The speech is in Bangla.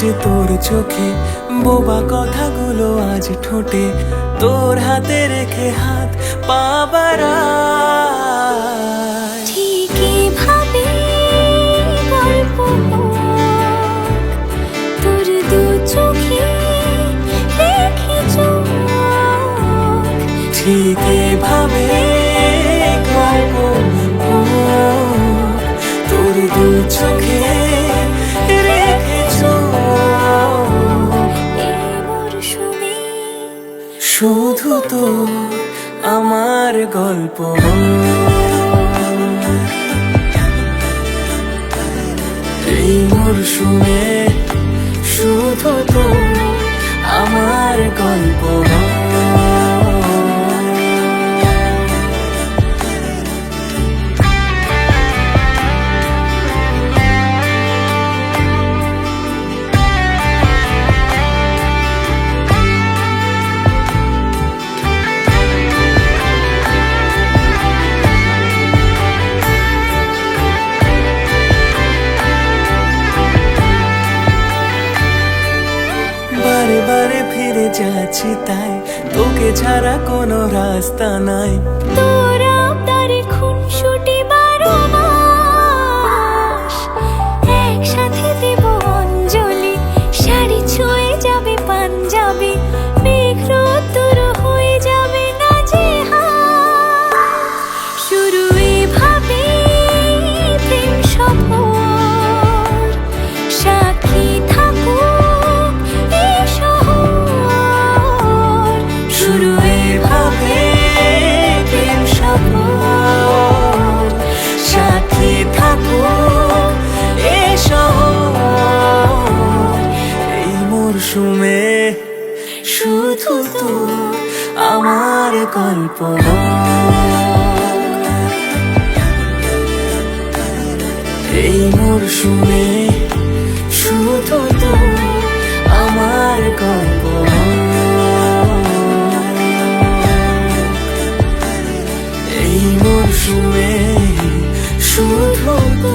যে তোর চোখে, বোবা কথাগুলো আজ ঠোঁটে, তোর হাতে রেখে হাত পা বাড়াই। ঠিকই ভাবে গল্প তোর দু চোখে রেখে চোখ, ঠিক এভাবে গল্প তোর দু চোখে রেখেছ। এই মরশুমে শুধু তো আমার গল্প, এই মরশুমে শুধু তো আমার গল্প। বারে বারে ফিরে যাচ্ছি তাই, তোকে ছাড়া কোনো রাস্তা নাই। তোর আবদারে খুনসুটি 12 মাস, একসাথে দেব অঞ্জলি, শাড়ি ছুঁয়ে যাবে পাঞ্জাবি, মেঘ রোদ্দুর হয়ে যাবে নাজেহাল। শুরু এভাবে প্রেম সফর, সাক্ষী থাকুক এই শহর। শুরু এভাবে প্রেম সফর, সাথী থাকুক এ শহর। এই মরশুমে শুধু তো আমার গল্প, এই মরশুমে শুধু তো আমার গল্প, এই মরশুমে শুধু তো